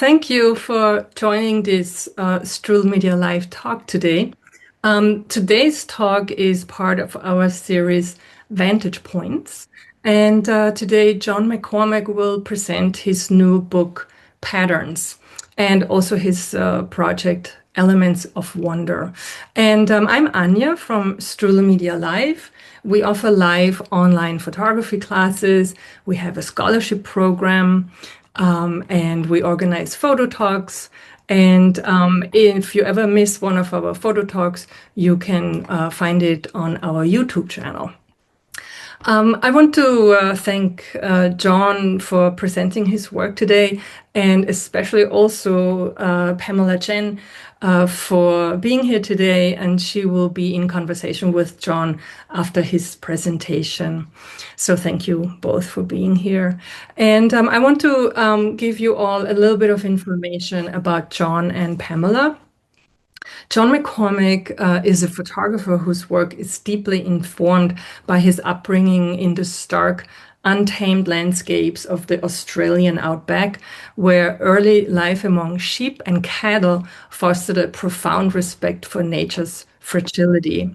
Thank you for joining this Strudel Media Live talk today. Today's talk is part of our series Vantage Points. And today, Jon McCormack will present his new book, Patterns, and also his project, Elements of Wonder. And I'm Anja from Strudel Media Live. We offer live online photography classes. We have a scholarship program. And we organize photo talks. And if you ever miss one of our photo talks, you can find it on our YouTube channel. I want to thank Jon for presenting his work today, and especially also Pamela Chen for being here today, and she will be in conversation with Jon after his presentation. So thank you both for being here. And I want to give you all a little bit of information about Jon and Pamela. Jon McCormack is a photographer whose work is deeply informed by his upbringing in the stark, untamed landscapes of the Australian outback, where early life among sheep and cattle fostered a profound respect for nature's fragility.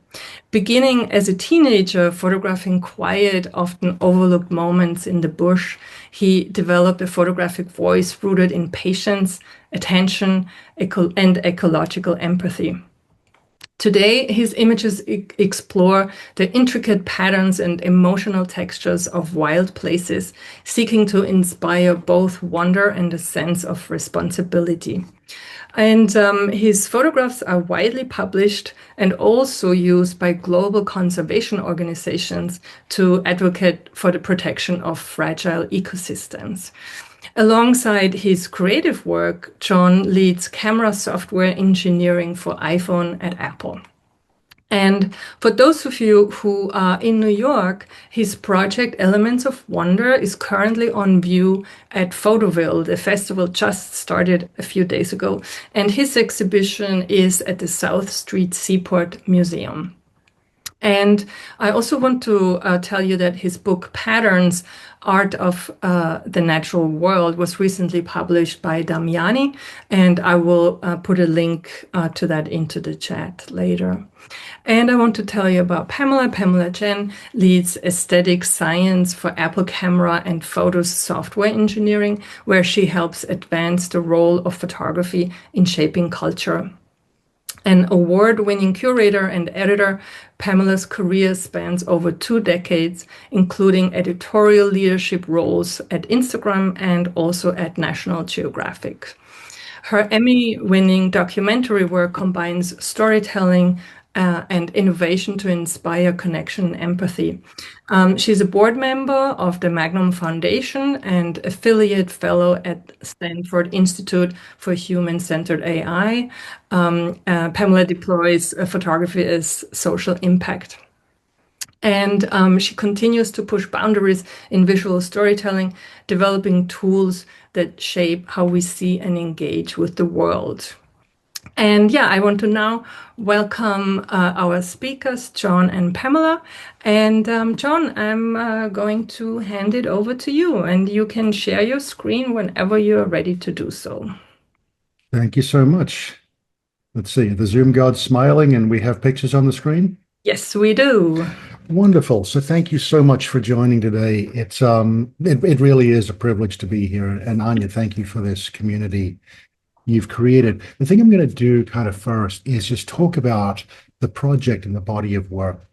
Beginning as a teenager photographing quiet, often overlooked moments in the bush, he developed a photographic voice rooted in patience, attention, and ecological empathy. Today, his images explore the intricate patterns and emotional textures of wild places, seeking to inspire both wonder and a sense of responsibility. And his photographs are widely published and also used by global conservation organizations to advocate for the protection of fragile ecosystems. Alongside his creative work, Jon leads camera software engineering for iPhone at Apple. And for those of you who are in New York, his project Elements of Wonder is currently on view at Photoville. The festival just started a few days ago, and his exhibition is at the South Street Seaport Museum. And I also want to tell you that his book, Patterns, Art of the Natural World, was recently published by Damiani, and I will put a link to that into the chat later. And I want to tell you about Pamela. Pamela Chen leads aesthetic science for Apple camera and photo software engineering, where she helps advance the role of photography in shaping culture. An award-winning curator and editor, Pamela's career spans over 2 decades, including editorial leadership roles at Instagram and also at National Geographic. Her Emmy-winning documentary work combines storytelling and innovation to inspire connection and empathy. She's a board member of the Magnum Foundation and affiliate fellow at Stanford Institute for Human-Centered AI. Pamela deploys photography as social impact. And she continues to push boundaries in visual storytelling, developing tools that shape how we see and engage with the world. And yeah, I want to now welcome our speakers, Jon and Pamela. And Jon, I'm going to hand it over to you, and you can share your screen whenever you're ready to do so. Thank you so much. Let's see, the Zoom god's smiling and we have pictures on the screen. Yes, we do. Wonderful. So thank you so much for joining today. It really is a privilege to be here. And Anja, thank you for this community you've created. The thing I'm going to do kind of first is just talk about the project and the body of work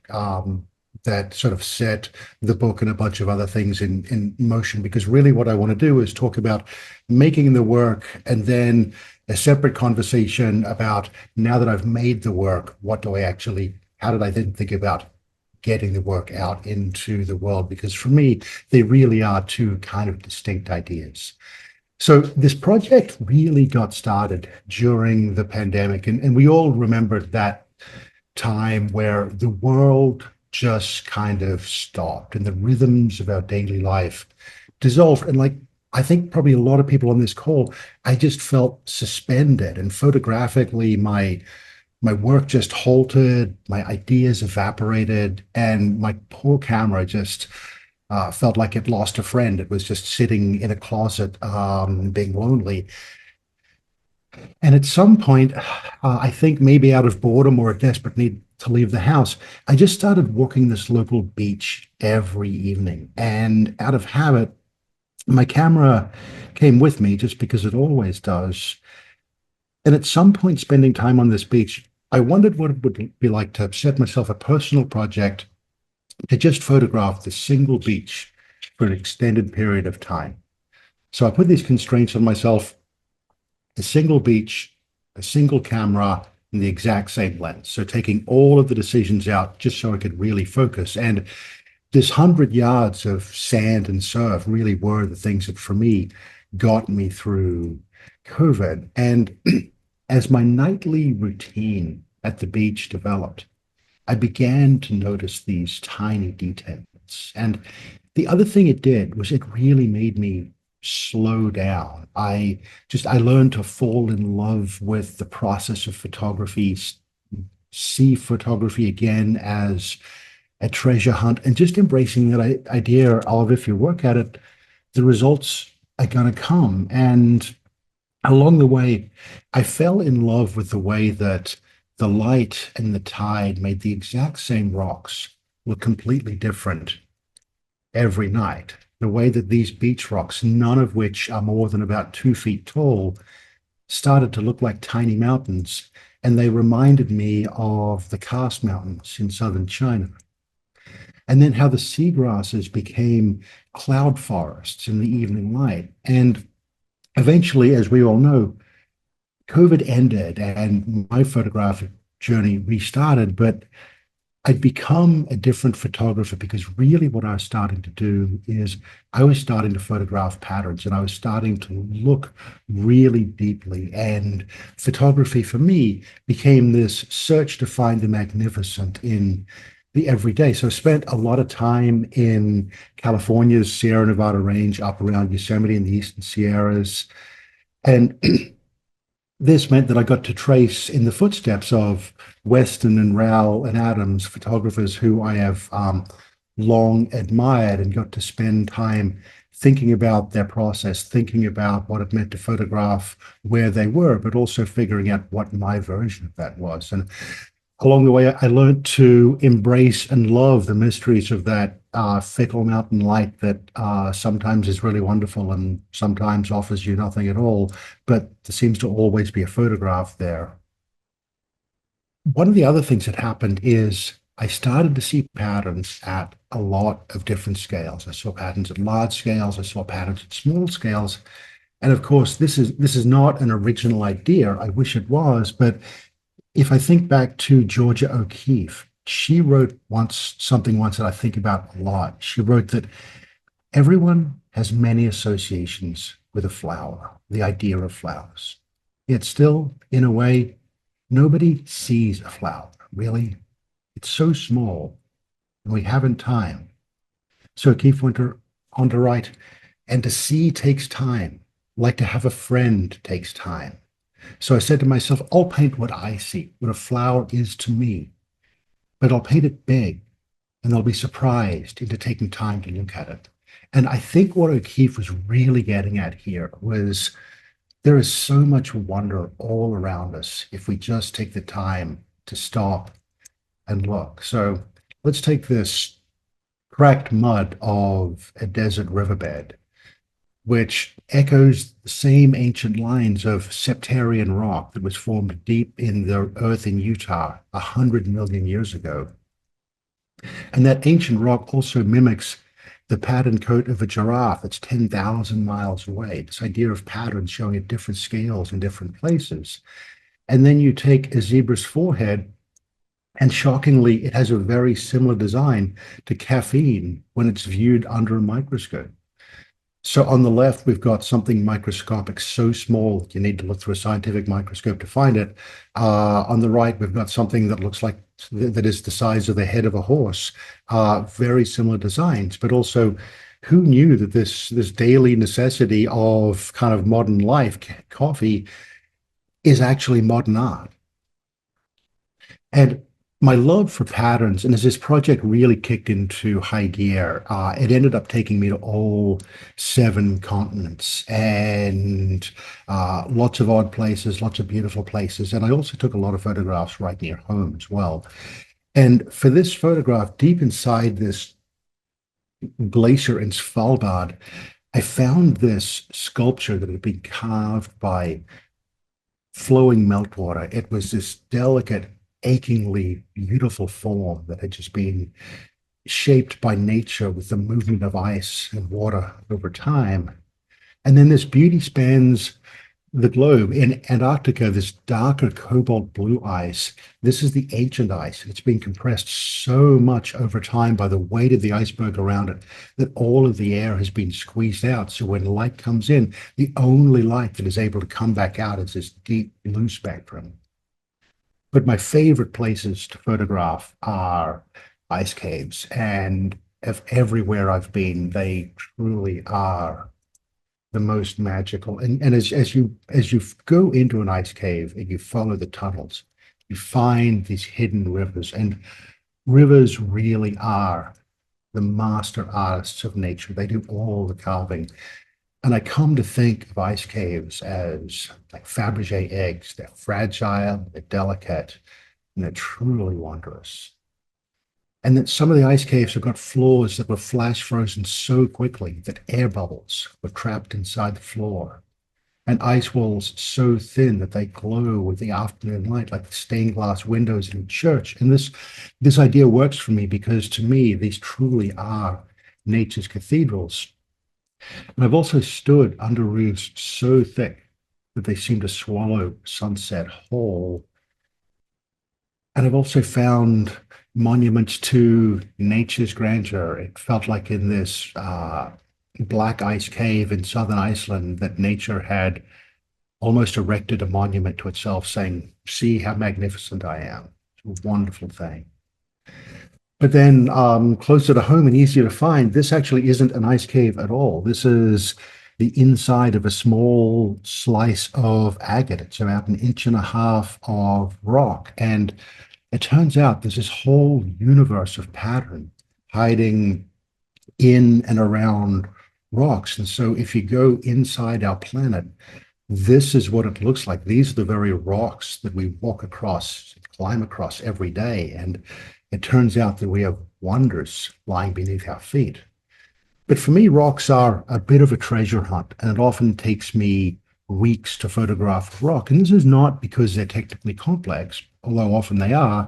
that sort of set the book and a bunch of other things in motion, because really what I want to do is talk about making the work and then a separate conversation about, now that I've made the work, how did I then think about getting the work out into the world? Because for me, they really are two kind of distinct ideas. So this project really got started during the pandemic, and we all remember that time where the world just kind of stopped and the rhythms of our daily life dissolved. And I think probably a lot of people on this call, I just felt suspended, and photographically my work just halted, my ideas evaporated, and my poor camera just felt like it lost a friend. It was just sitting in a closet, being lonely. And at some point, I think maybe out of boredom or a desperate need to leave the house, I just started walking this local beach every evening. And out of habit, my camera came with me just because it always does. And at some point, spending time on this beach, I wondered what it would be like to set myself a personal project to just photograph the single beach for an extended period of time. So I put these constraints on myself: a single beach, a single camera, and the exact same lens. So taking all of the decisions out just so I could really focus. And this 100 yards of sand and surf really were the things that for me got me through COVID. And as my nightly routine at the beach developed, I began to notice these tiny details. And the other thing it did was it really made me slow down. I learned to fall in love with the process of photography, see photography again as a treasure hunt, and just embracing that idea of, if you work at it, the results are going to come. And along the way, I fell in love with the way that the light and the tide made the exact same rocks look completely different every night. The way that these beach rocks, none of which are more than about 2 feet tall, started to look like tiny mountains. And they reminded me of the Karst Mountains in southern China. And then how the seagrasses became cloud forests in the evening light. And eventually, as we all know, COVID ended and my photographic journey restarted, but I'd become a different photographer because really what I was starting to do is I was starting to photograph patterns and I was starting to look really deeply. And photography for me became this search to find the magnificent in the everyday. So I spent a lot of time in California's Sierra Nevada range, up around Yosemite in the Eastern Sierras. And this meant that I got to trace in the footsteps of Weston and Rowell and Adams, photographers who I have long admired, and got to spend time thinking about their process, thinking about what it meant to photograph where they were, but also figuring out what my version of that was. And along the way, I learned to embrace and love the mysteries of that fickle mountain light that sometimes is really wonderful and sometimes offers you nothing at all, but there seems to always be a photograph there. One of the other things that happened is I started to see patterns at a lot of different scales. I saw patterns at large scales, I saw patterns at small scales. And of course, this is not an original idea. I wish it was, but if I think back to Georgia O'Keeffe, she wrote something once that I think about a lot. She wrote that everyone has many associations with a flower, the idea of flowers. Yet still, in a way, nobody sees a flower, really. It's so small, and we haven't time. So O'Keeffe went on to write, and to see takes time, like to have a friend takes time. So I said to myself, I'll paint what I see, what a flower is to me, but I'll paint it big, and they'll be surprised into taking time to look at it. And I think what O'Keeffe was really getting at here was there is so much wonder all around us if we just take the time to stop and look. So let's take this cracked mud of a desert riverbed, which echoes the same ancient lines of septarian rock that was formed deep in the earth in Utah 100 million years ago. And that ancient rock also mimics the pattern coat of a giraffe that's 10,000 miles away. This idea of patterns showing at different scales in different places. And then you take a zebra's forehead, and shockingly, it has a very similar design to caffeine when it's viewed under a microscope. So on the left, we've got something microscopic so small you need to look through a scientific microscope to find it. On the right, we've got something that looks like that is the size of the head of a horse. Very similar designs, but also, who knew that this daily necessity of kind of modern life, coffee, is actually modern art? And my love for patterns, and as this project really kicked into high gear, it ended up taking me to all 7 continents and lots of odd places, lots of beautiful places. And I also took a lot of photographs right near home as well. And for this photograph, deep inside this glacier in Svalbard, I found this sculpture that had been carved by flowing meltwater. It was this delicate, achingly beautiful form that had just been shaped by nature with the movement of ice and water over time. And then this beauty spans the globe. In Antarctica, this darker cobalt blue ice, this is the ancient ice. It's been compressed so much over time by the weight of the iceberg around it that all of the air has been squeezed out. So when light comes in, the only light that is able to come back out is this deep blue spectrum. But my favorite places to photograph are ice caves. And if everywhere I've been, they truly are the most magical. And as you go into an ice cave and you follow the tunnels, you find these hidden rivers, and rivers really are the master artists of nature. They do all the carving. And I come to think of ice caves as like Fabergé eggs. They're fragile, they're delicate, and they're truly wondrous. And that some of the ice caves have got floors that were flash frozen so quickly that air bubbles were trapped inside the floor, and ice walls so thin that they glow with the afternoon light like the stained glass windows in a church. And this idea works for me because to me, these truly are nature's cathedrals. And I've also stood under roofs so thick that they seem to swallow sunset whole. And I've also found monuments to nature's grandeur. It felt like in this black ice cave in southern Iceland that nature had almost erected a monument to itself saying, see how magnificent I am. It's a wonderful thing. But then closer to home and easier to find, this actually isn't an ice cave at all. This is the inside of a small slice of agate. It's about 1.5 inches of rock. And it turns out there's this whole universe of pattern hiding in and around rocks. And so if you go inside our planet, this is what it looks like. These are the very rocks that we walk across, climb across every day. And it turns out that we have wonders lying beneath our feet. But for me, rocks are a bit of a treasure hunt, and it often takes me weeks to photograph a rock. And this is not because they're technically complex, although often they are.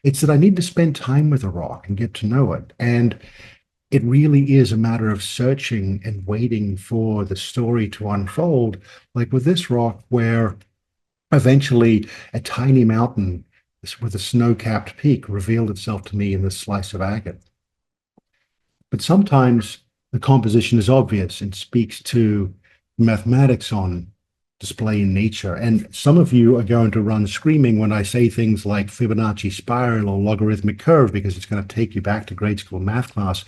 It's that I need to spend time with a rock and get to know it. And it really is a matter of searching and waiting for the story to unfold, like with this rock, where eventually a tiny mountain with a snow-capped peak revealed itself to me in this slice of agate. But sometimes the composition is obvious and speaks to mathematics on display in nature. And some of you are going to run screaming when I say things like Fibonacci spiral or logarithmic curve, because it's going to take you back to grade school math class.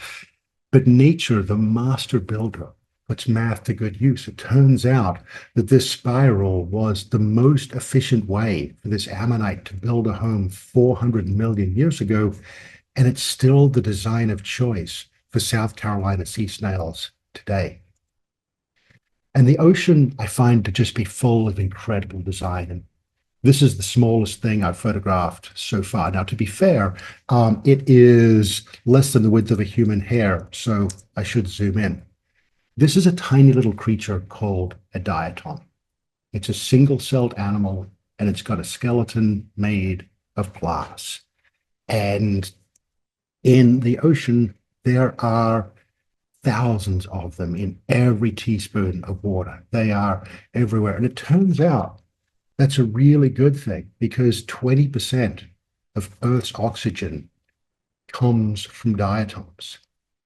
But nature, the master builder, puts math to good use. It turns out that this spiral was the most efficient way for this ammonite to build a home 400 million years ago, and it's still the design of choice for South Carolina sea snails today. And the ocean I find to just be full of incredible design. And this is the smallest thing I've photographed so far. Now, to be fair, it is less than the width of a human hair, so I should zoom in. This is a tiny little creature called a diatom. It's a single-celled animal, and it's got a skeleton made of glass. And in the ocean, there are thousands of them in every teaspoon of water. They are everywhere. And it turns out that's a really good thing, because 20% of Earth's oxygen comes from diatoms.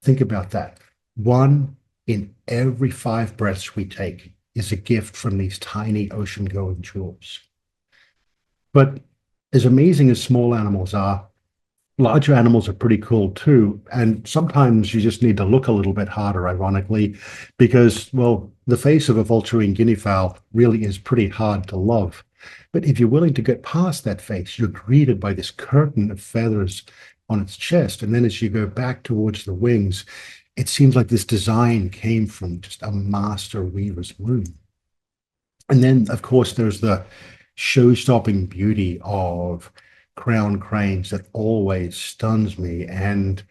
Think about that. 1 in every 5 breaths we take is a gift from these tiny ocean-going jewels. But as amazing as small animals are, larger animals are pretty cool too. And sometimes you just need to look a little bit harder, ironically, because, well, the face of a vulturine guinea fowl really is pretty hard to love. But if you're willing to get past that face, you're greeted by this curtain of feathers on its chest. And then as you go back towards the wings, it seems like this design came from just a master weaver's loom. And then, of course, there's the show-stopping beauty of crown cranes that always stuns me. And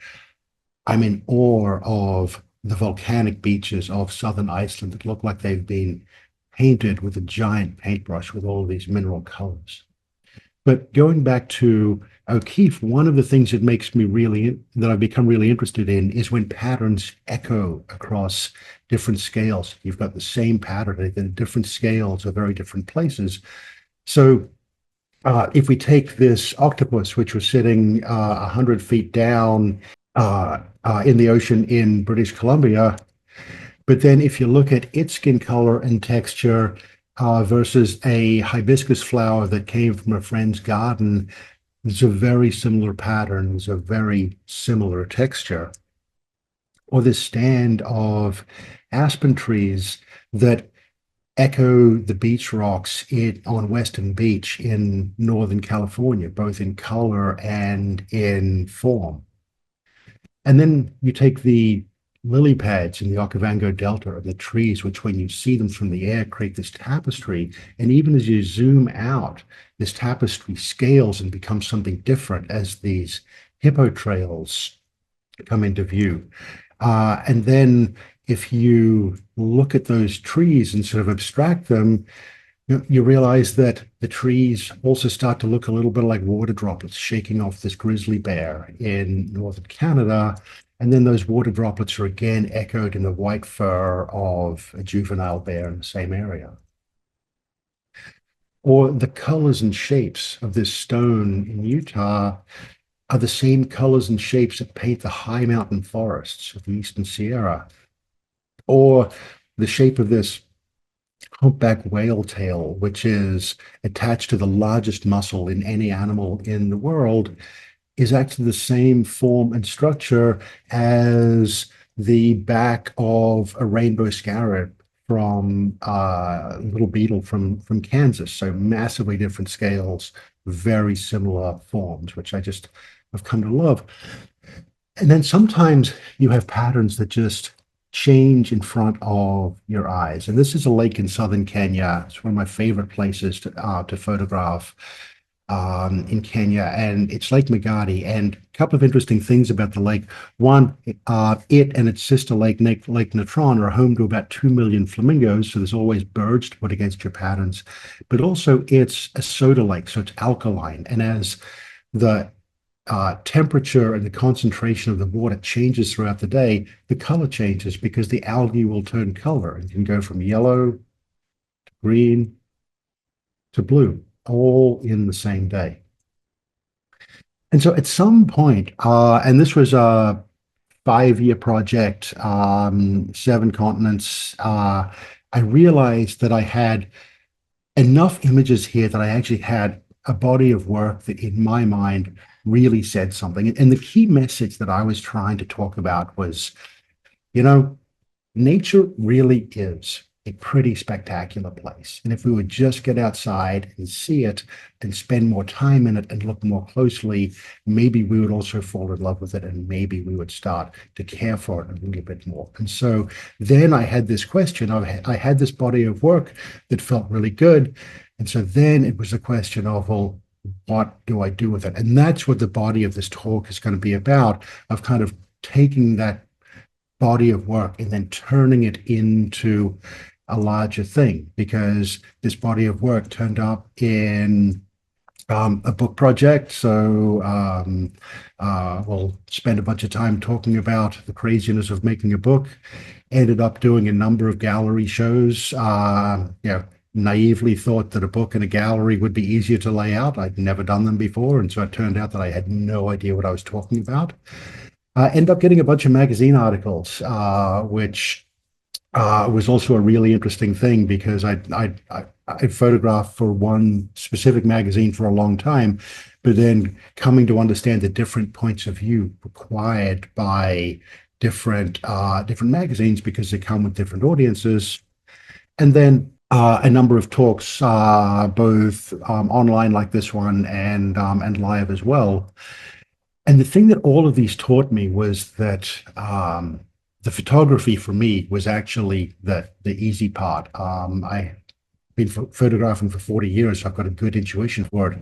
I'm in awe of the volcanic beaches of southern Iceland that look like they've been painted with a giant paintbrush with all of these mineral colors. But going back to O'Keeffe, one of the things that I've become really interested in is when patterns echo across different scales. You've got the same pattern at different scales or very different places. So if we take this octopus, which was sitting 100 feet down in the ocean in British Columbia, but then if you look at its skin color and texture versus a hibiscus flower that came from a friend's garden, it's a very similar pattern, it's a very similar texture. Or this stand of aspen trees that echo the beach rocks on Western Beach in Northern California, both in color and in form. And then you take the lily pads in the Okavango Delta and the trees, which when you see them from the air create this tapestry. And even as you zoom out, this tapestry scales and becomes something different as these hippo trails come into view. And then if you look at those trees and sort of abstract them, you realize that the trees also start to look a little bit like water droplets shaking off this grizzly bear in northern Canada. And then those water droplets are again echoed in the white fur of a juvenile bear in the same area. Or the colors and shapes of this stone in Utah are the same colors and shapes that paint the high mountain forests of the Eastern Sierra. Or the shape of this humpback whale tail, which is attached to the largest muscle in any animal in the world, is actually the same form and structure as the back of a rainbow scarab from a little beetle from Kansas. So massively different scales, very similar forms, which I've come to love. And then sometimes you have patterns that just change in front of your eyes. And this is a lake in southern Kenya. It's one of my favorite places to photograph in Kenya, and it's Lake Magadi. And a couple of interesting things about the lake. One, it and its sister lake, Lake Natron, are home to about 2 million flamingos, so there's always birds to put against your patterns. But also it's a soda lake, so it's alkaline. And as the temperature and the concentration of the water changes throughout the day, the color changes because the algae will turn color and can go from yellow to green to blue, all in the same day. And so at some point, and this was a 5-year project, 7 continents, I realized that I had enough images here that I actually had a body of work that in my mind really said something. And the key message that I was trying to talk about was, nature really is a pretty spectacular place. And if we would just get outside and see it and spend more time in it and look more closely, maybe we would also fall in love with it, and maybe we would start to care for it a little bit more. And so then I had this question. I had this body of work that felt really good. And so then it was a question of, well, what do I do with it? And that's what the body of this talk is going to be about, of kind of taking that body of work and then turning it into a larger thing, because this body of work turned up in a book project. So we'll spend a bunch of time talking about the craziness of making a book. Ended up doing a number of gallery shows. Naively thought that a book in a gallery would be easier to lay out. I'd never done them before. And so it turned out that I had no idea what I was talking about. Ended up getting a bunch of magazine articles, which was also a really interesting thing, because I photographed for one specific magazine for a long time, but then coming to understand the different points of view required by different magazines, because they come with different audiences. And then a number of talks, both online like this one and live as well. And the thing that all of these taught me was that the photography for me was actually the easy part. I've been photographing for 40 years, so I've got a good intuition for it.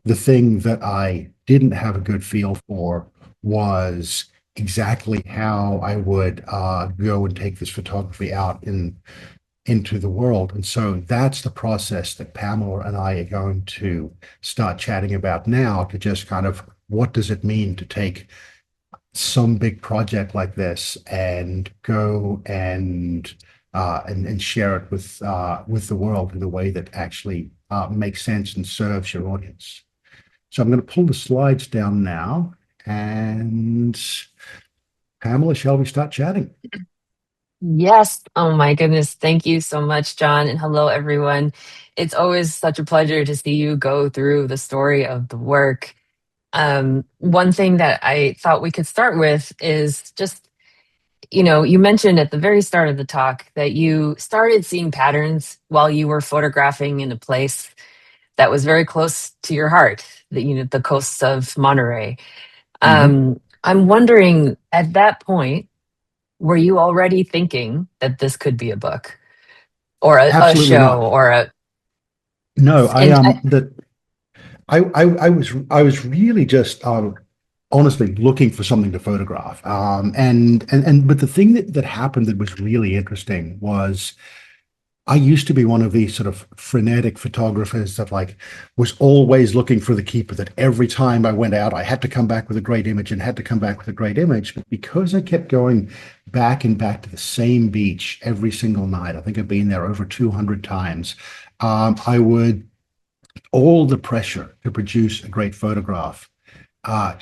The thing that I didn't have a good feel for was exactly how I would go and take this photography out into the world. And so that's the process that Pamela and I are going to start chatting about now, to just kind of what does it mean to take some big project like this and go and share it with the world in a way that actually makes sense and serves your audience. So I'm going to pull the slides down now, and Pamela, shall we start chatting? Yes. Oh my goodness. Thank you so much, John. And hello, everyone. It's always such a pleasure to see you go through the story of the work. One thing that I thought we could start with is just, you mentioned at the very start of the talk that you started seeing patterns while you were photographing in a place that was very close to your heart, the coasts of Monterey. Mhm. I'm wondering at that point, were you already thinking that this could be a book or a Absolutely show not. or a No, and I was really just honestly looking for something to photograph. But the thing that happened that was really interesting was I used to be one of these sort of frenetic photographers that like was always looking for the keeper, that every time I went out, I had to come back with a great image and had to come back with a great image. But because I kept going back and back to the same beach every single night, I think I've been there over 200 times. I would all the pressure to produce a great photograph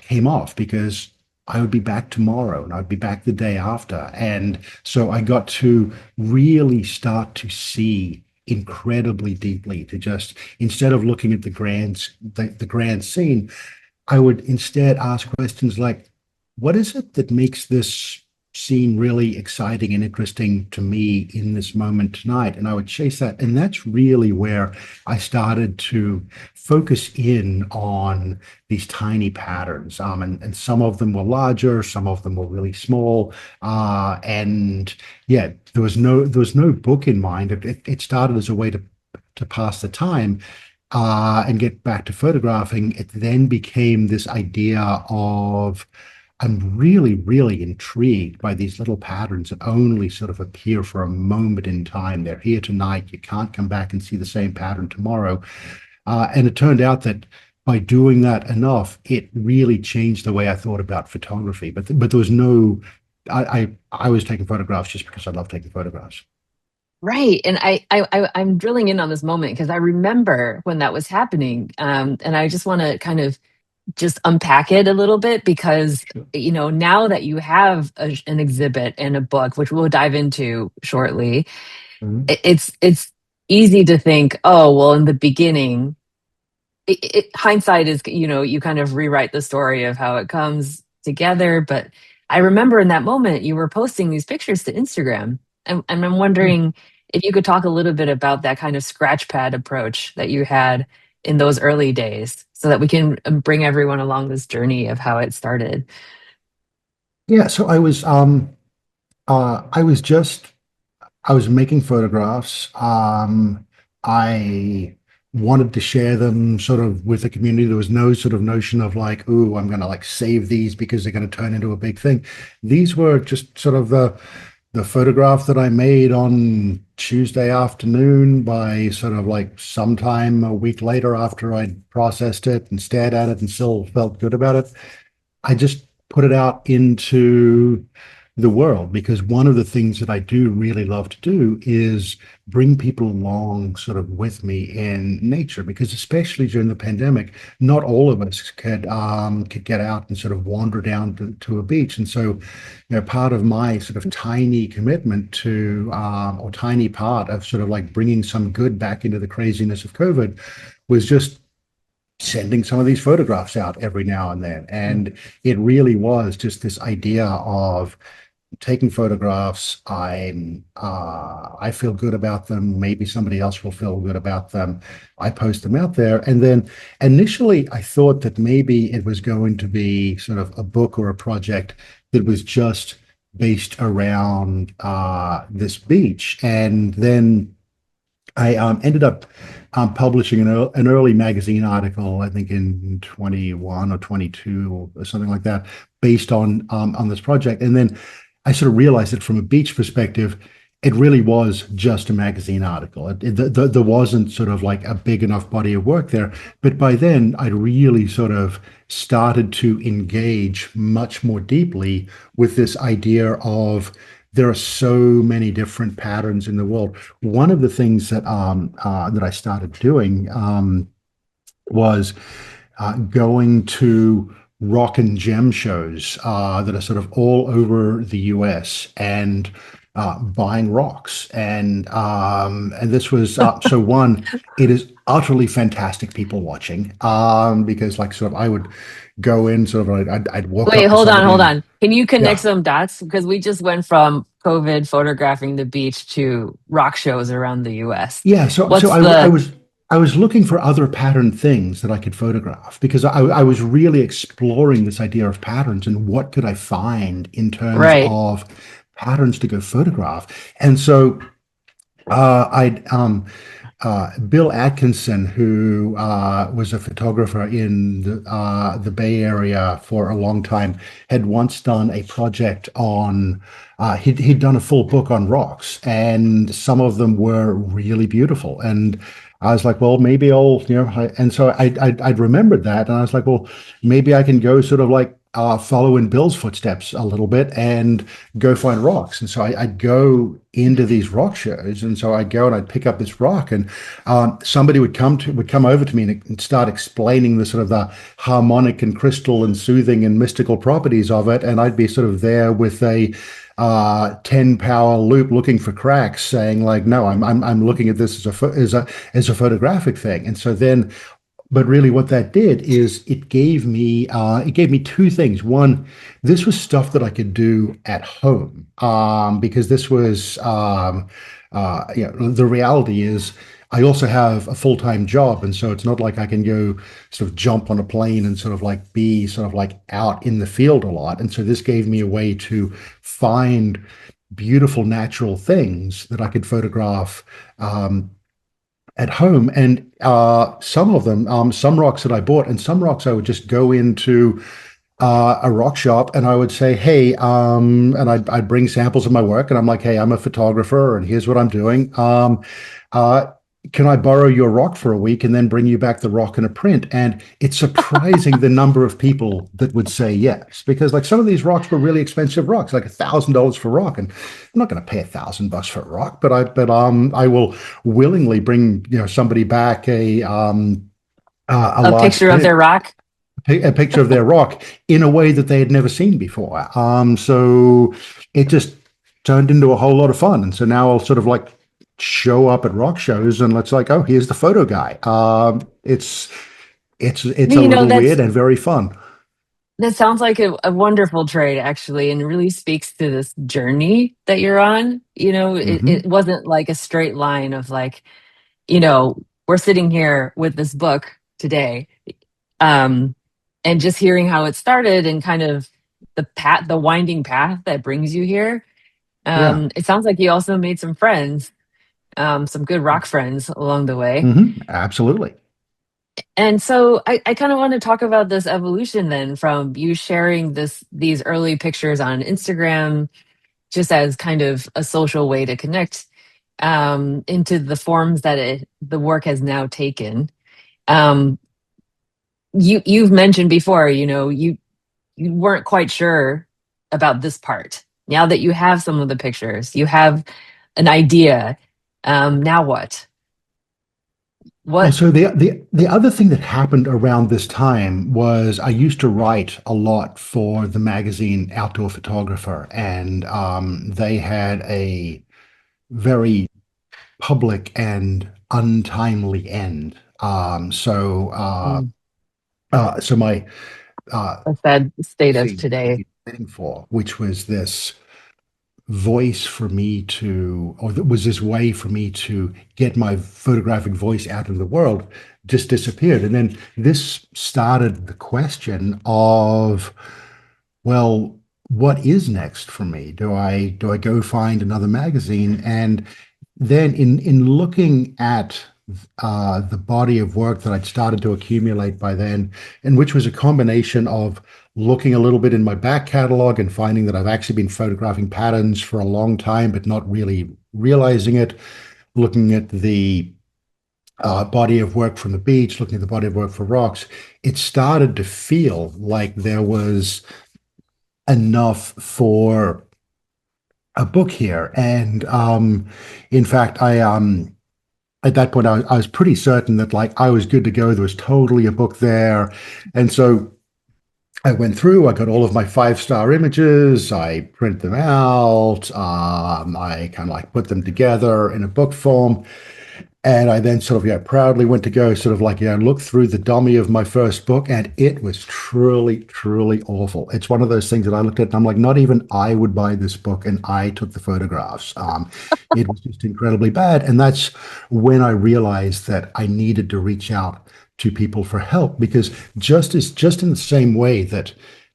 came off because I would be back tomorrow and I'd be back the day after. And so I got to really start to see incredibly deeply, to just instead of looking at the grand scene, I would instead ask questions like, what is it that makes this scene really exciting and interesting to me in this moment tonight? And I would chase that. And that's really where I started to focus in on these tiny patterns. And some of them were larger, some of them were really small. And yeah, there was no book in mind. It started as a way to pass the time and get back to photographing. It then became this idea of I'm really, really intrigued by these little patterns that only sort of appear for a moment in time. They're here tonight. You can't come back and see the same pattern tomorrow. And it turned out that by doing that enough, it really changed the way I thought about photography. But there was no, I was taking photographs just because I love taking photographs. right. And I'm drilling in on this moment because I remember when that was happening. And I just want to kind of just unpack it a little bit because now that you have an exhibit and a book, which we'll dive into shortly, Mhm. it's easy to think, oh well, in the beginning, hindsight is, you kind of rewrite the story of how it comes together. But I remember in that moment you were posting these pictures to Instagram, and I'm Yeah. wondering if you could talk a little bit about that kind of scratch pad approach that you had in those early days so that we can bring everyone along this journey of how it started. Yeah, so I was just I was making photographs. I wanted to share them sort of with the community. There was no sort of notion of like, ooh, I'm going to like save these because they're going to turn into a big thing. These were just sort of the photograph that I made on Tuesday afternoon by sort of like sometime a week later after I'd processed it and stared at it and still felt good about it. I just put it out into the world because one of the things that I do really love to do is bring people along sort of with me in nature because especially during the pandemic, not all of us could get out and sort of wander down to a beach. And so, part of my sort of tiny commitment to or tiny part of sort of like bringing some good back into the craziness of COVID was just sending some of these photographs out every now and then. And it really was just this idea of taking photographs. I feel good about them. Maybe somebody else will feel good about them. I post them out there. And then initially I thought that maybe it was going to be sort of a book or a project that was just based around this beach. And then I ended up publishing an early magazine article, I think in 21 or 22 or something like that, based on this project. And then I sort of realized that from a beach perspective, it really was just a magazine article. There wasn't sort of like a big enough body of work there. But by then, I'd really sort of started to engage much more deeply with this idea of there are so many different patterns in the world. One of the things that I started doing was going to rock and gem shows that are sort of all over the US and buying rocks. And this was so one, it is utterly fantastic people watching because like sort of I would go in sort of I'd walk Wait, up to hold somebody and on. Can you connect yeah. some dots? Because we just went from COVID photographing the beach to rock shows around the US. Yeah, so What's the I was looking for other pattern things that I could photograph because I was really exploring this idea of patterns and what could I find in terms right? of patterns to go photograph. And so I Bill Atkinson, who was a photographer in the Bay Area for a long time, had once done a project on. He'd done a full book on rocks, and some of them were really beautiful. And I was like, well, maybe I'll, and so I'd remembered that, and I was like, well, maybe I can go sort of like follow in Bill's footsteps a little bit and go find rocks. And so I'd go into these rock shows, and so I'd go and I'd pick up this rock, and somebody would come over to me and start explaining the sort of the harmonic and crystal and soothing and mystical properties of it, and I'd be sort of there with a 10 power loop looking for cracks saying like no I'm looking at this as a photographic thing. And so then but really what that did is it gave me two things. One, this was stuff that I could do at home because this was the reality is I also have a full-time job, and so it's not like I can go sort of jump on a plane and sort of like be sort of like out in the field a lot. And so this gave me a way to find beautiful natural things that I could photograph at home. And some of them, some rocks that I bought, and some rocks I would just go into a rock shop and I would say, hey, and I'd bring samples of my work, and I'm like, hey, I'm a photographer, and here's what I'm doing. Uh, can I borrow your rock for a week and then bring you back the rock in a print? And it's surprising the number of people that would say yes, because like some of these rocks were really expensive rocks, like $1,000 for rock, and I'm not going to pay $1,000 for a rock, but I will willingly bring somebody back a A large picture of print, their rock? a picture of their rock in a way that they had never seen before. So it just turned into a whole lot of fun. And so now I'll sort of like show up at rock shows and it's like, oh, here's the photo guy. It's a You know, little weird and very fun. that sounds like a wonderful trade, actually, and really speaks to this journey that you're on. You know, it Hmm. wasn't like a straight line of like, we're sitting here with this book today, um, and just hearing how it started and kind of the winding path that brings you here. Yeah. It sounds like you also made some friends, some good rock friends along the way. Absolutely. And so I kind of want to talk about this evolution then from you sharing these early pictures on Instagram just as kind of a social way to connect into the forms that the work has now taken. Um, you've mentioned before, you weren't quite sure about this part. Now that you have some of the pictures, you have an idea. Now what? Well, What? so the other thing that happened around this time was I used to write a lot for the magazine Outdoor Photographer, and they had a very public and untimely end. Mm, So my a sad state of magazine today. waiting for, which was this. voice for me to, or that was this way for me to get my photographic voice out in the world, just disappeared. And then this started the question of, well, what is next for me? Do I go find another magazine? And then in looking at the body of work that I'd started to accumulate by then, and which was a combination of looking a little bit in my back catalog and finding that I've actually been photographing patterns for a long time, but not really realizing it, looking at the body of work from the beach, looking at the body of work for rocks, it started to feel like there was enough for a book here. And in fact, I at that point I was pretty certain that like I was good to go. There was totally a book there. And so I went through, I got all of my 5-star images, I print them out, I kind of like put them together in a book form. And I then sort of, yeah, proudly went to go sort of like, yeah, look through the dummy of my first book, and it was truly, truly awful. It's one of those things that I looked at and I'm like, not even I would buy this book, and I took the photographs. It was just incredibly bad. And that's when I realized that I needed to reach out to people for help, because just in the same way that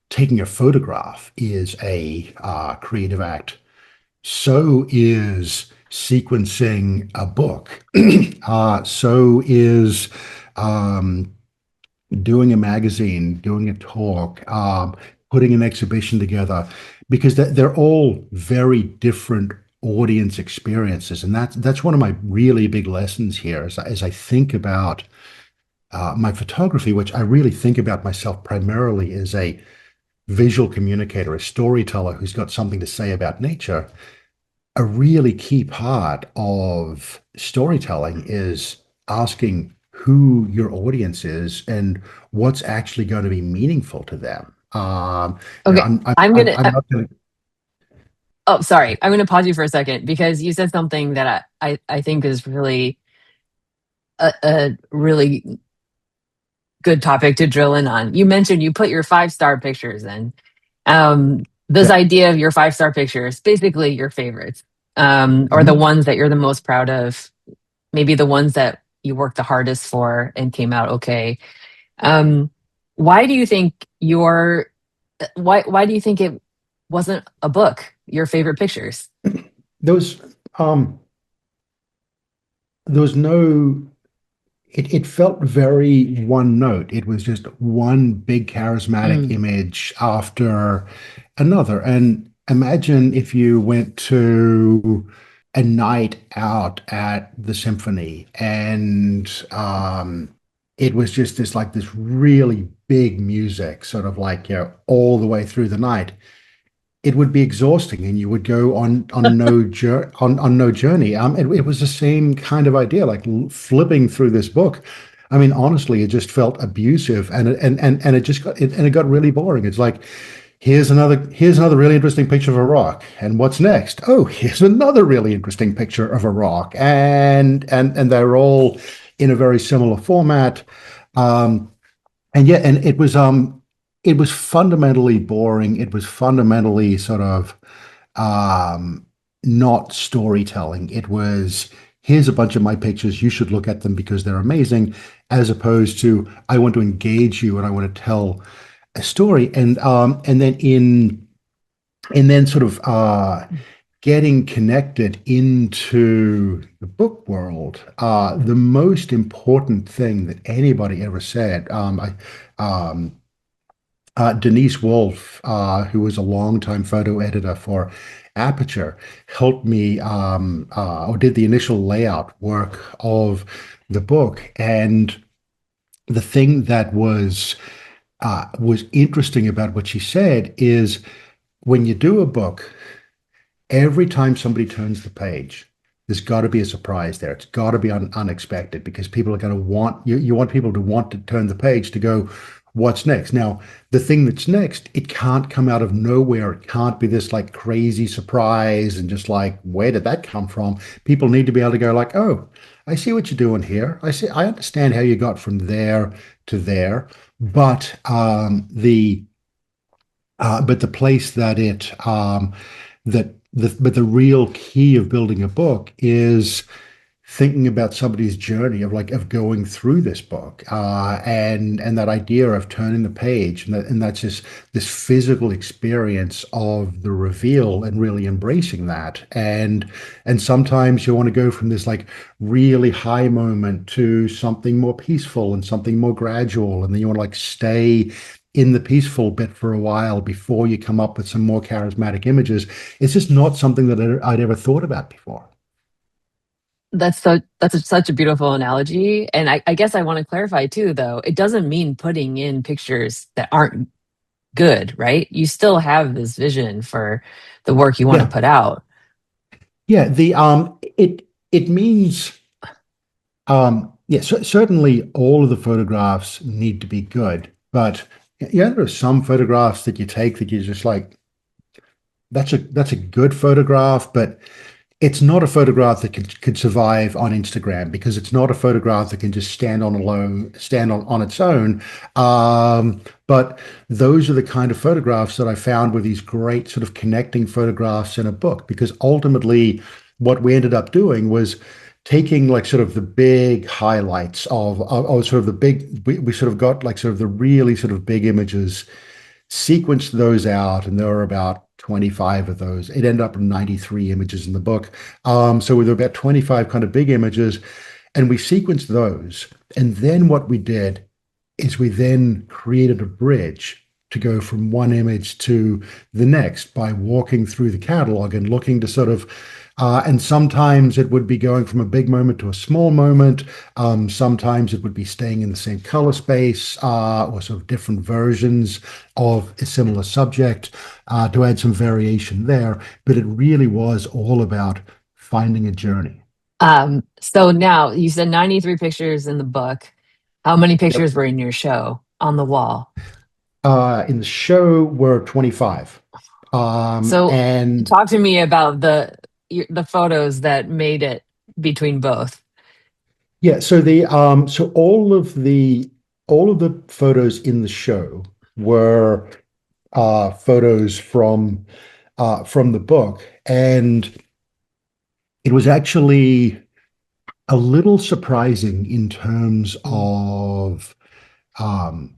taking a photograph is a creative act, so is sequencing a book. So is doing a magazine, doing a talk, putting an exhibition together, because they're all very different audience experiences. And that's one of my really big lessons here as I think about my photography, which I really think about myself primarily as a visual communicator, a storyteller who's got something to say about nature. A really key part of storytelling is asking who your audience is and what's actually going to be meaningful to them. Okay, I'm not going to. oh, sorry. I'm gonna pause you for a second because you said something that I think is really a really good topic to drill in on. You mentioned you put your 5-star pictures in. This Yeah. idea of your 5-star pictures, basically your favorites, or the Mhm. ones that you're the most proud of, maybe the ones that you worked the hardest for and came out okay. Um, why do you think why do you think it wasn't a book, your favorite pictures? There was um, there was no. It felt very one note. It was just one big charismatic Mm. image after another. And imagine if you went to a night out at the symphony and it was just this really big music, sort of like, all the way through the night. It would be exhausting and you would go on no journey. It was the same kind of idea, like flipping through this book. I mean, honestly, it just felt abusive, and it just got really boring. It's like, here's another really interesting picture of a rock, and what's next? Oh, here's another really interesting picture of a rock, and they're all in a very similar format. Um, and yeah, and it was fundamentally boring. It was fundamentally sort of um, not storytelling. It was, here's a bunch of my pictures. You should look at them because they're amazing, as opposed to, I want to engage you and I want to tell a story. And then sort of getting connected into the book world. The most important thing that anybody ever said. Denise Wolfe, who was a longtime photo editor for Aperture, helped me or did the initial layout work of the book. And the thing that was interesting about what she said is, when you do a book, every time somebody turns the page, there's got to be a surprise there. It's got to be unexpected, because people are going to want you. You want people to want to turn the page to go, what's next? Now, the thing that's next, it can't come out of nowhere. It can't be this like crazy surprise and just like, where did that come from? People need to be able to go like, oh, I see what you're doing here. I understand how you got from there to there, but the place that but the real key of building a book is thinking about somebody's journey of going through this book, and that idea of turning the page, and that's just this physical experience of the reveal and really embracing that. And sometimes you want to go from this like really high moment to something more peaceful and something more gradual, and then you want to like stay in the peaceful bit for a while before you come up with some more charismatic images. It's just not something that I'd ever thought about before. Such a beautiful analogy. And I guess I want to clarify too, though, it doesn't mean putting in pictures that aren't good, right? You still have this vision for the work you want to Yeah. put out. Yeah, it means yeah, certainly all of the photographs need to be good, but yeah, there are some photographs that you take that you're just like, that's a good photograph, but it's not a photograph that could survive on Instagram, because it's not a photograph that can just stand on its own. But those are the kind of photographs that I found were these great sort of connecting photographs in a book, because ultimately what we ended up doing was taking like sort of the big highlights of sort of the big, we sort of got like sort of the really sort of big images, sequenced those out, and there were about 25 of those. It ended up in 93 images in the book. So there were about 25 kind of big images, and we sequenced those. And then what we did is we then created a bridge to go from one image to the next by walking through the catalog and looking to sort of and sometimes it would be going from a big moment to a small moment. Sometimes it would be staying in the same color space, or sort of different versions of a similar subject, to add some variation there. But it really was all about finding a journey. So now you said 93 pictures in the book. How many Yep. pictures were in your show on the wall? In the show were 25. So And talk to me about the photos that made it between both. yeah, so all of the photos in the show were photos from the book, and it was actually a little surprising in terms Mm. of um,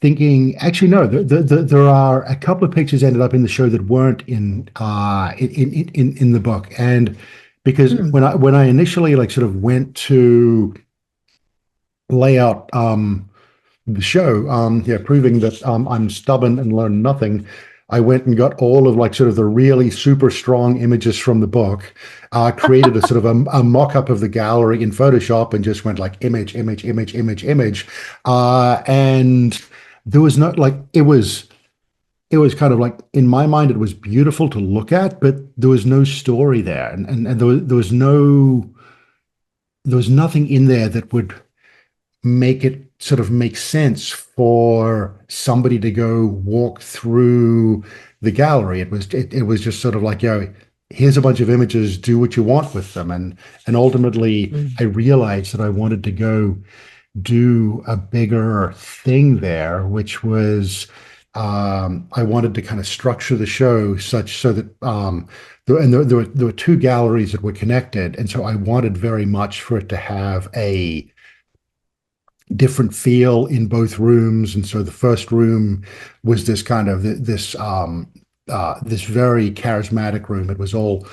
thinking. Actually, no, there are a couple of pictures ended up in the show that weren't in the book, and because Hmm. when I initially like sort of went to lay out the show, yeah, proving that I'm stubborn and learn nothing. I went and got all of like sort of the really super strong images from the book, created a sort of a mock-up of the gallery in Photoshop, and just went like image, image, image, image, image. And there was no like it was kind of like in my mind it was beautiful to look at, but there was no story there, and there was nothing in there that would make it sort of make sense for somebody to go walk through the gallery. It was just sort of like, here's a bunch of images, do what you want with them. And ultimately Mm. I realized that I wanted to go do a bigger thing there, which was I wanted to kind of structure the show such so that there were two galleries that were connected, and so I wanted very much for it to have a different feel in both rooms. And so the first room was this kind of this very charismatic room. It was all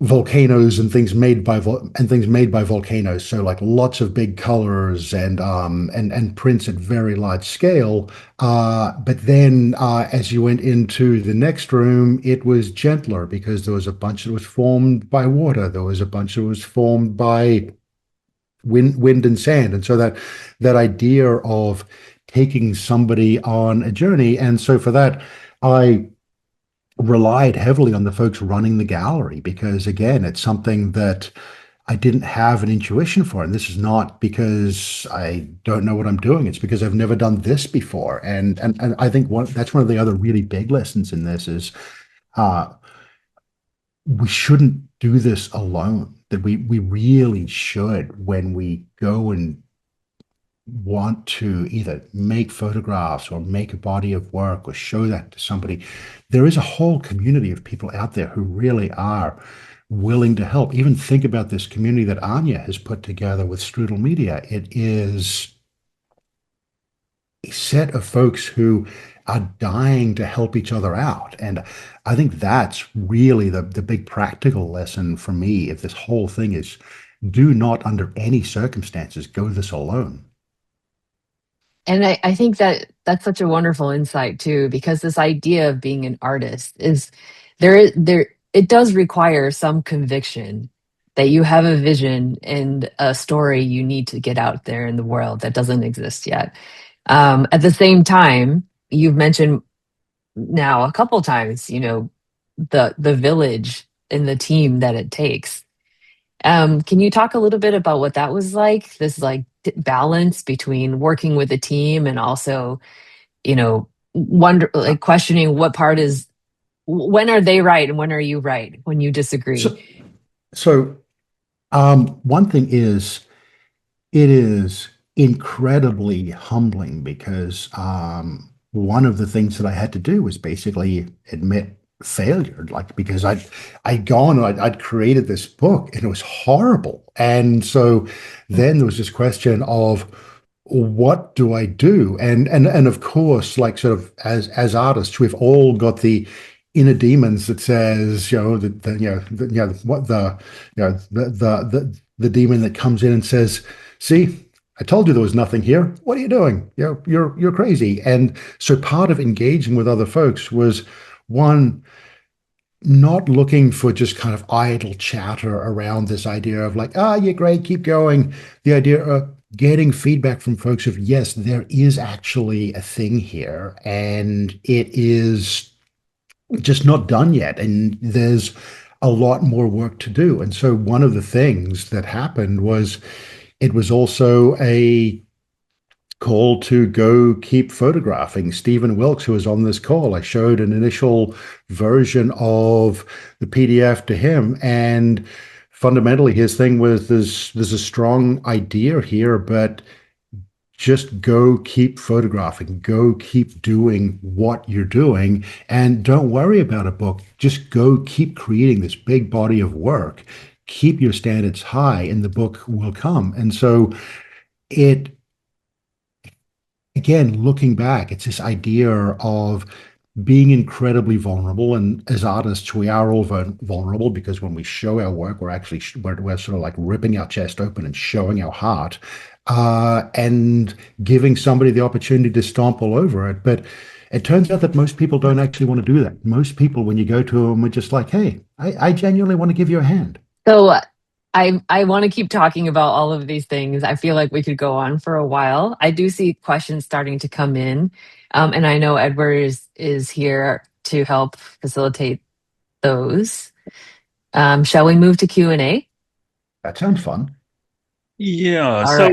volcanoes and things made by volcanoes. So like lots of big colors and prints at very large scale. But then as you went into the next room, it was gentler because there was a bunch that was formed by water. There was a bunch that was formed by wind and sand. And so that idea of taking somebody on a journey. And so for that, I relied heavily on the folks running the gallery, because again, it's something that I didn't have an intuition for. And this is not because I don't know what I'm doing. It's because I've never done this before. And I think that's one of the other really big lessons in this is uh, we shouldn't do this alone. That we really should, when we go and want to either make photographs or make a body of work or show that to somebody, there is a whole community of people out there who really are willing to help. Even think about this community that Anya has put together with Strudel Media. It is a set of folks who are dying to help each other out. And I think that's really the big practical lesson for me if this whole thing is do not under any circumstances go this alone. And I think that that's such a wonderful insight too, because this idea of being an artist is there it does require some conviction that you have a vision and a story you need to get out there in the world that doesn't exist yet. At the same time, you've mentioned now a couple times, the village and the team that it takes. Can you talk a little bit about what that was like? This like balance between working with a team and also, wonder like questioning what part is when are they right and when are you right when you disagree? So, so one thing is it is incredibly humbling because one of the things that I had to do was basically admit failure, like because I'd gone and I'd created this book and it was horrible. And so then there was this question of what do I do? And of course, like sort of as artists, we've all got the inner demons that says, the demon that comes in and says, see, I told you there was nothing here. What are you doing? You're crazy. And so part of engaging with other folks was one, not looking for just kind of idle chatter around this idea of like, you're great, keep going. The idea of getting feedback from folks of, yes, there is actually a thing here and it is just not done yet. And there's a lot more work to do. And so one of the things that happened was it was also a call to go keep photographing. Stephen Wilkes, who was on this call, I showed an initial version of the PDF to him. And fundamentally, his thing was there's a strong idea here, but just go keep photographing, go keep doing what you're doing, and don't worry about a book. Just go keep creating this big body of work. Keep your standards high, and the book will come. And so it, again, looking back, it's this idea of being incredibly vulnerable. And as artists, we are all vulnerable because when we show our work, we're sort of like ripping our chest open and showing our heart, and giving somebody the opportunity to stomp all over it. But it turns out that most people don't actually want to do that. Most people, when you go to them, are just like, hey, I genuinely want to give you a hand. So I want to keep talking about all of these things. I feel like we could go on for a while. I do see questions starting to come in, and I know Edward is here to help facilitate those. Shall we move to Q&A? That sounds fun. Yeah, All so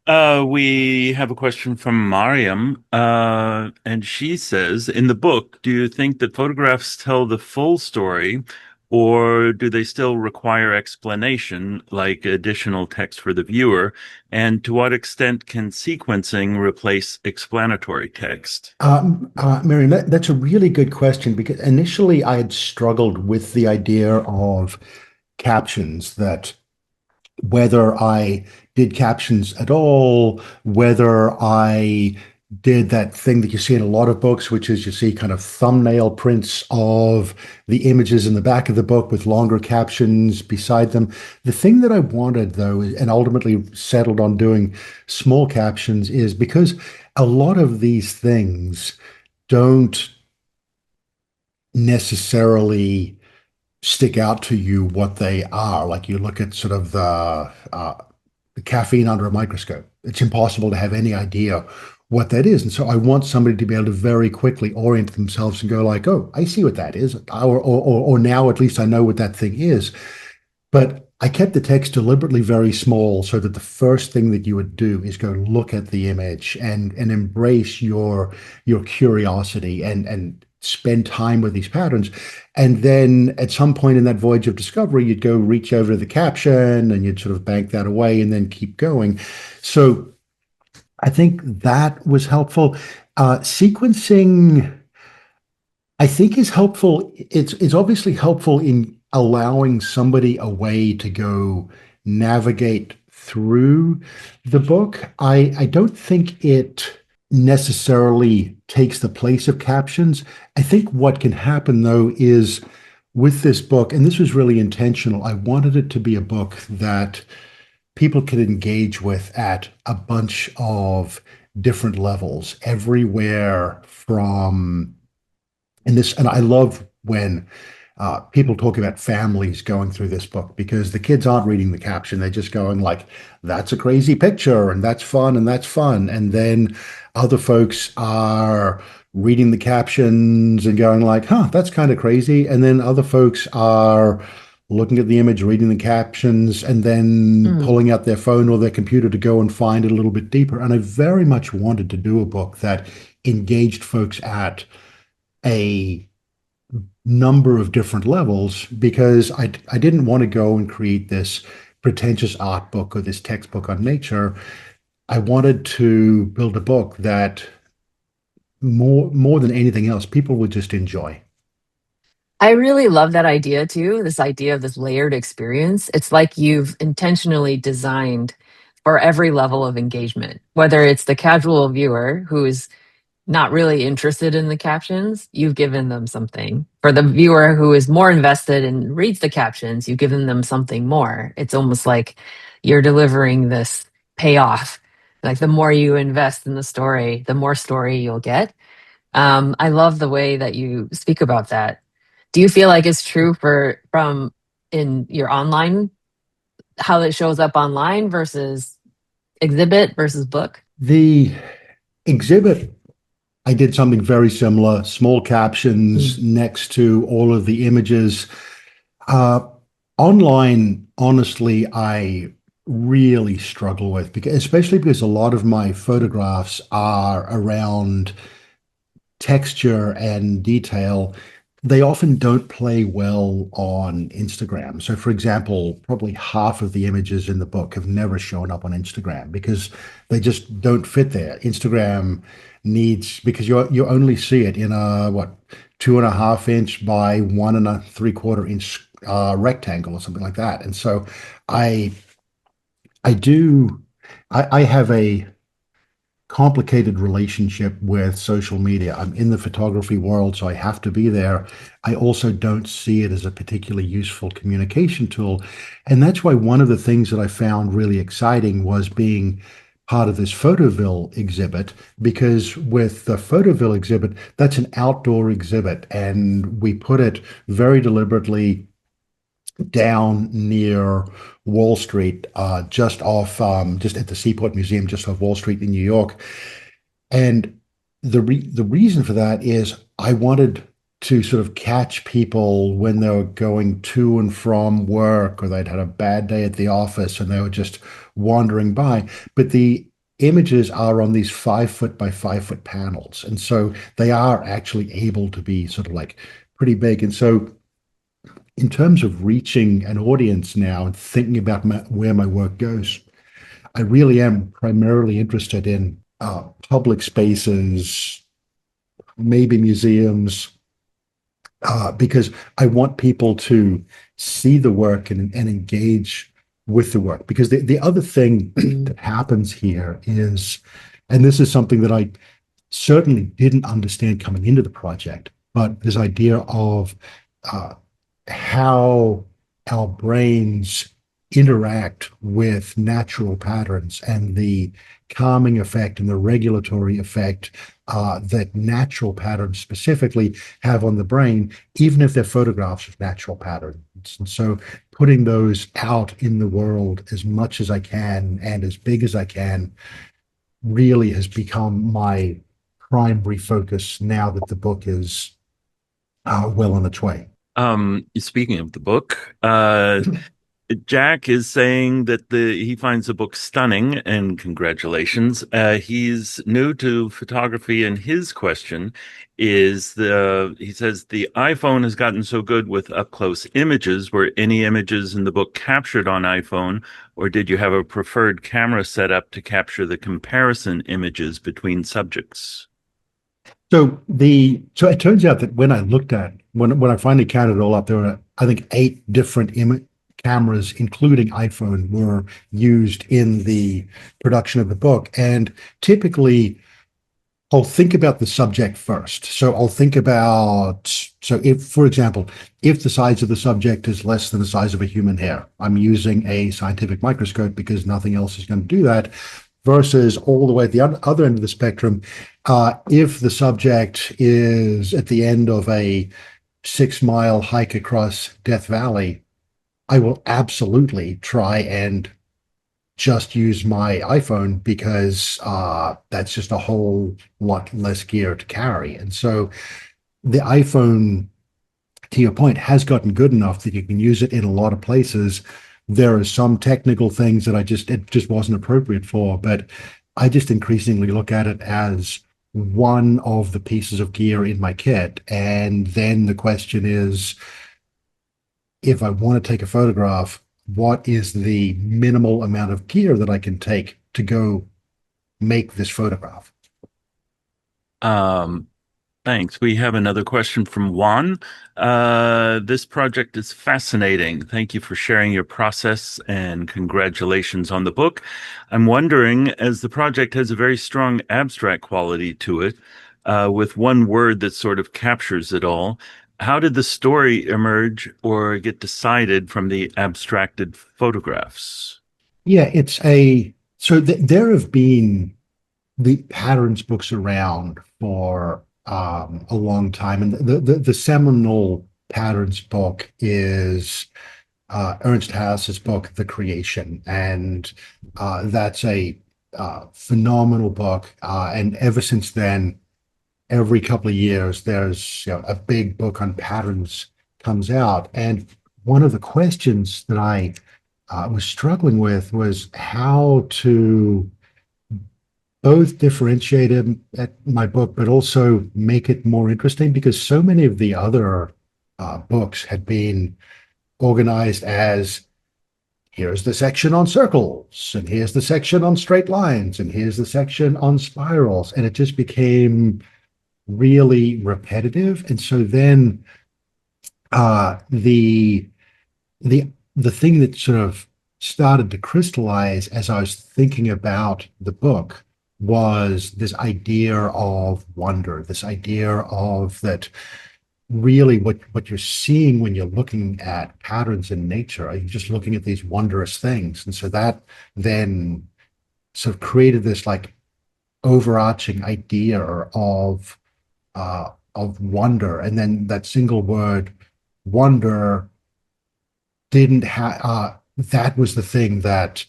right. we have a question from Mariam, and she says, in the book, do you think that photographs tell the full story, or do they still require explanation, like additional text for the viewer? And to what extent can sequencing replace explanatory text? Miriam, that's a really good question because initially I had struggled with the idea of captions, that whether I did captions at all, whether I did that thing that you see in a lot of books, which is you see kind of thumbnail prints of the images in the back of the book with longer captions beside them. The thing that I wanted, though, and ultimately settled on doing small captions, is because a lot of these things don't necessarily stick out to you what they are. Like you look at sort of the caffeine under a microscope. It's impossible to have any idea what that is. And so I want somebody to be able to very quickly orient themselves and go like, oh, I see what that is. Or now at least I know what that thing is. But I kept the text deliberately very small so that the first thing that you would do is go look at the image and embrace your curiosity and spend time with these patterns. And then at some point in that voyage of discovery, you'd go reach over to the caption and you'd sort of bank that away and then keep going. So I think that was helpful. Sequencing, I think, is helpful. It's obviously helpful in allowing somebody a way to go navigate through the book. I don't think it necessarily takes the place of captions. I think what can happen though is with this book, and this was really intentional, I wanted it to be a book that people could engage with at a bunch of different levels, everywhere from, and I love when people talk about families going through this book because the kids aren't reading the caption. They're just going like, that's a crazy picture and that's fun and that's fun. And then other folks are reading the captions and going like, huh, that's kind of crazy. And then other folks are looking at the image, reading the captions, and then Mm. pulling out their phone or their computer to go and find it a little bit deeper. And I very much wanted to do a book that engaged folks at a number of different levels because I didn't want to go and create this pretentious art book or this textbook on nature. I wanted to build a book that more than anything else, people would just enjoy. I really love that idea too, this idea of this layered experience. It's like you've intentionally designed for every level of engagement, whether it's the casual viewer who is not really interested in the captions, you've given them something. For the viewer who is more invested and reads the captions, you've given them something more. It's almost like you're delivering this payoff. Like the more you invest in the story, the more story you'll get. I love the way that you speak about that. Do you feel like it's true for from in your online, how it shows up online versus exhibit versus book? The exhibit, I did something very similar, small captions Mm. next to all of the images. Uh, Online, honestly, I really struggle with because, especially because a lot of my photographs are around texture and detail. They often don't play well on Instagram. So, for example, probably half of the images in the book have never shown up on Instagram because they just don't fit there. Instagram needs, because you only see it in a what, 2.5 inch by 1 3/4 inch rectangle or something like that. And so I I do I have a complicated relationship with social media. I'm in the photography world, so I have to be there. I also don't see it as a particularly useful communication tool. And that's why one of the things that I found really exciting was being part of this Photoville exhibit, because with the Photoville exhibit, that's an outdoor exhibit, and we put it very deliberately down near Wall Street, just at the Seaport Museum, just off Wall Street in New York. And the reason for that is I wanted to sort of catch people when they were going to and from work, or they'd had a bad day at the office and they were just wandering by. But the images are on these 5 foot by 5 foot panels. And so they are actually able to be sort of like pretty big. And so in terms of reaching an audience now and thinking about where my work goes, I really am primarily interested in public spaces, maybe museums, because I want people to see the work and engage with the work. Because the other thing that happens here is, and this is something that I certainly didn't understand coming into the project, but this idea of uh, how our brains interact with natural patterns and the calming effect and the regulatory effect that natural patterns specifically have on the brain, even if they're photographs of natural patterns. And so putting those out in the world as much as I can and as big as I can really has become my primary focus now that the book is well on its way. Speaking of the book, Jack is saying that he finds the book stunning, and congratulations. He's new to photography, and his question is he says the iPhone has gotten so good with up close images. Were any images in the book captured on iPhone, or did you have a preferred camera setup to capture the comparison images between subjects? So it turns out that when I finally counted it all up, there were, I think, 8 different image cameras, including iPhone, were used in the production of the book. And typically, I'll think about the subject first. So if, for example, if the size of the subject is less than the size of a human hair, I'm using a scientific microscope because nothing else is going to do that. Versus all the way at the other end of the spectrum, if the subject is at the end of a 6-mile hike across Death Valley, I will absolutely try and just use my iPhone because that's just a whole lot less gear to carry. And so the iPhone, to your point, has gotten good enough that you can use it in a lot of places. There are some technical things that it just wasn't appropriate for, but I just increasingly look at it as one of the pieces of gear in my kit. And then the question is, if I want to take a photograph, what is the minimal amount of gear that I can take to go make this photograph? Um, Thanks. We have another question from Juan. This project is fascinating. Thank you for sharing your process and congratulations on the book. I'm wondering, as the project has a very strong abstract quality to it, with one word that sort of captures it all, how did the story emerge or get decided from the abstracted photographs? Yeah, there have been the patterns books around for a long time, and the seminal patterns book is Ernst Haas's book, The Creation, and that's a phenomenal book. And ever since then, every couple of years, there's a big book on patterns comes out, and one of the questions that I was struggling with was how to both differentiate him at my book, but also make it more interesting because so many of the other books had been organized as here's the section on circles, and here's the section on straight lines, and here's the section on spirals. And it just became really repetitive. And so then the the thing that sort of started to crystallize as I was thinking about the book was this idea of wonder, this idea of that really what you're seeing when you're looking at patterns in nature, are you just looking at these wondrous things? And so that then sort of created this like overarching idea of wonder. And then that single word, wonder, didn't have that was the thing that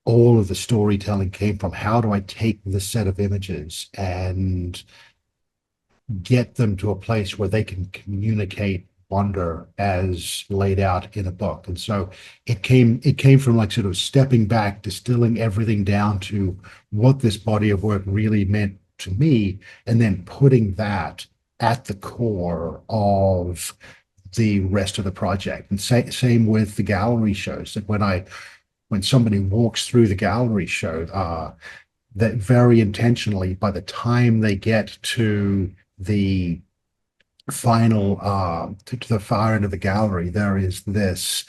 all of the storytelling came from. How do I take this set of images and get them to a place where they can communicate wonder as laid out in a book? And so it came from like sort of stepping back, distilling everything down to what this body of work really meant to me, and then putting that at the core of the rest of the project. And same with the gallery shows, that when somebody walks through the gallery show, that very intentionally, by the time they get to the final to the far end of the gallery, there is this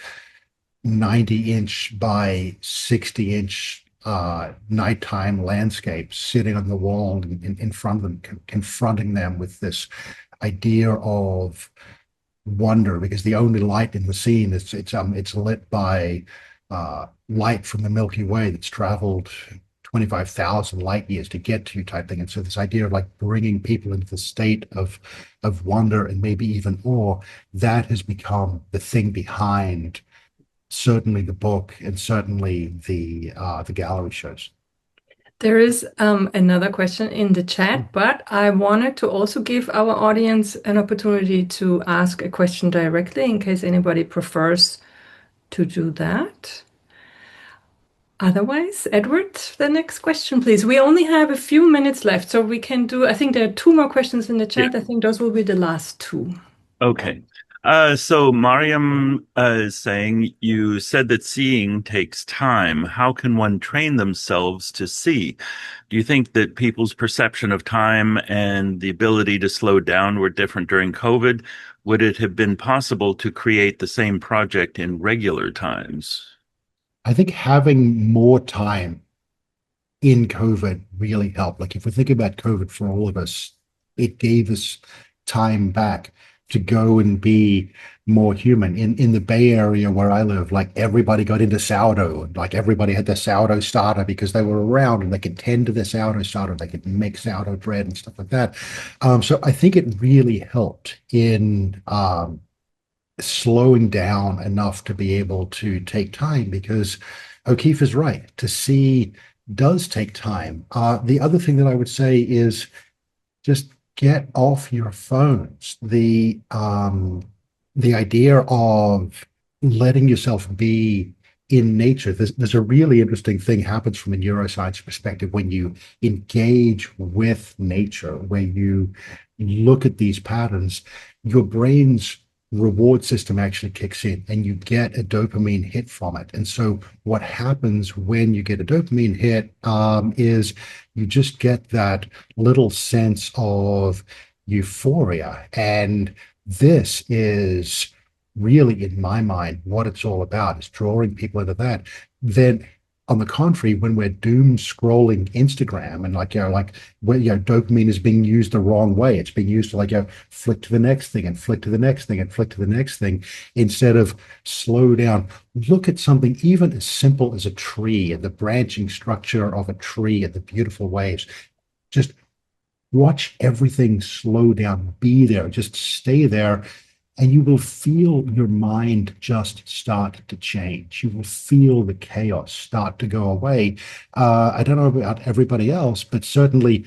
90-inch by 60-inch nighttime landscape sitting on the wall in front of them, confronting them with this idea of wonder, because the only light in the scene is it's lit by light from the Milky Way that's traveled 25,000 light years to get to you, type thing. And so this idea of like bringing people into the state of wonder and maybe even awe, that has become the thing behind certainly the book and certainly the gallery shows. There is another question in the chat, but I wanted to also give our audience an opportunity to ask a question directly in case anybody prefers to do that. Otherwise, Edward, the next question, please. We only have a few minutes left, so we can do, I think there are two more questions in the chat. Yeah. I think those will be the last two. Okay. So Mariam is saying, you said that seeing takes time. How can one train themselves to see? Do you think that people's perception of time and the ability to slow down were different during COVID? Would it have been possible to create the same project in regular times? I think having more time in COVID really helped. Like if we think about COVID for all of us, it gave us time back to go and be more human. In the Bay Area where I live, like everybody got into sourdough, and like everybody had their sourdough starter because they were around and they could tend to their sourdough starter, they could make sourdough bread and stuff like that. So I think it really helped in slowing down enough to be able to take time, because O'Keefe is right. To see does take time. The other thing that I would say is just get off your phones. The idea of letting yourself be in nature. There's a really interesting thing happens from a neuroscience perspective when you engage with nature, where you look at these patterns, your brain's reward system actually kicks in and you get a dopamine hit from it. And so what happens when you get a dopamine hit is you just get that little sense of euphoria. And this is really, in my mind, what it's all about, is drawing people into that. Then on the contrary, when we're doom scrolling Instagram and like where dopamine is being used the wrong way, it's being used to flick to the next thing and flick to the next thing and flick to the next thing, instead of slow down, look at something even as simple as a tree and the branching structure of a tree and the beautiful waves. Just watch everything slow down, be there, just stay there. And you will feel your mind just start to change. You will feel the chaos start to go away. I don't know about everybody else, but certainly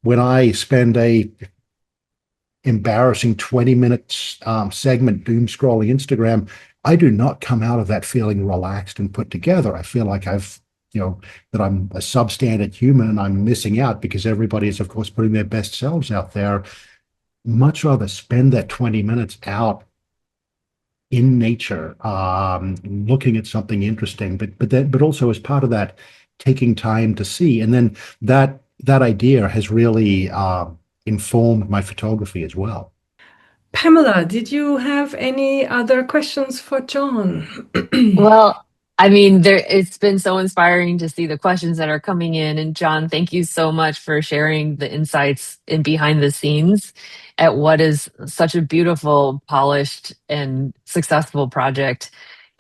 when I spend a embarrassing 20-minute segment doom scrolling Instagram, I do not come out of that feeling relaxed and put together. I feel like that I'm a substandard human and I'm missing out because everybody is, of course, putting their best selves out there. Much rather spend that 20 minutes out in nature, looking at something interesting, but also as part of that, taking time to see. And then that idea has really informed my photography as well. Pamela, did you have any other questions for Jon? Well, I mean, it's been so inspiring to see the questions that are coming in. And Jon, thank you so much for sharing the insights in behind the scenes at what is such a beautiful, polished, and successful project.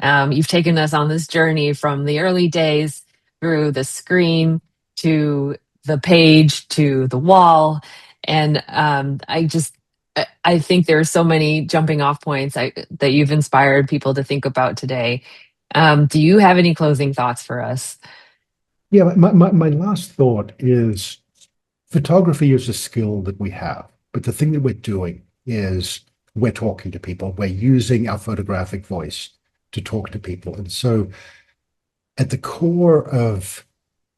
You've taken us on this journey from the early days through the screen to the page to the wall. And I think there are so many jumping off points that you've inspired people to think about today. Do you have any closing thoughts for us? Yeah, my last thought is photography is a skill that we have, but the thing that we're doing is we're talking to people. We're using our photographic voice to talk to people. And so at the core of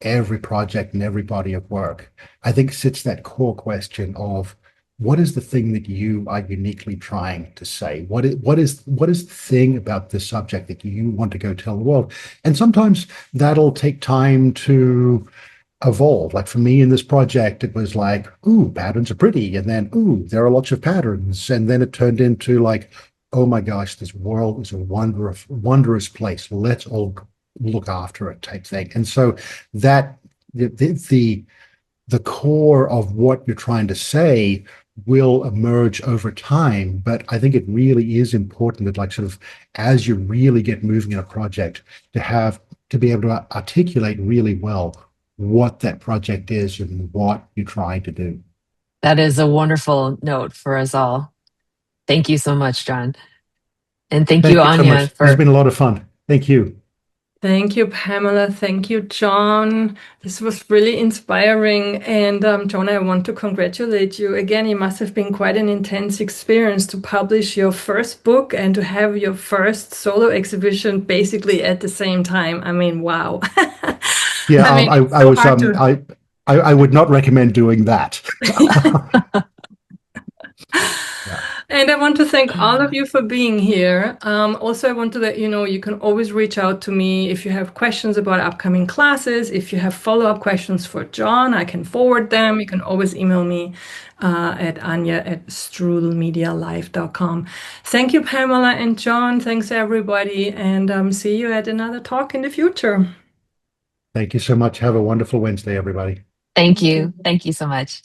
every project and every body of work, I think sits that core question of what is the thing that you are uniquely trying to say? What is the thing about this subject that you want to go tell the world? And sometimes that'll take time to evolve. Like for me in this project, it was like, ooh, patterns are pretty. And then, ooh, there are lots of patterns. And then it turned into like, oh my gosh, this world is a wondrous place. Let's all look after it type thing. And so that the core of what you're trying to say will emerge over time. But I think it really is important that like sort of as you really get moving in a project to be able to articulate really well what that project is and what you're trying to do. That is a wonderful note for us all. Thank you so much, Jon. And thank you, Thank you so Anya, much. This has been a lot of fun. Thank you. Thank you, Pamela. Thank you, Jon. This was really inspiring. And Jon, I want to congratulate you again. It must have been quite an intense experience to publish your first book and to have your first solo exhibition basically at the same time. I mean, wow. Yeah, I mean, it's I so was hard to. I would not recommend doing that. Yeah. And I want to thank all of you for being here. Also, I want to let you know you can always reach out to me if you have questions about upcoming classes. If you have follow-up questions for Jon, I can forward them. You can always email me at anya@strudelmedialive.com. Thank you, Pamela and Jon. Thanks, everybody. And see you at another talk in the future. Thank you so much. Have a wonderful Wednesday, everybody. Thank Thank you. you. Thank you so much.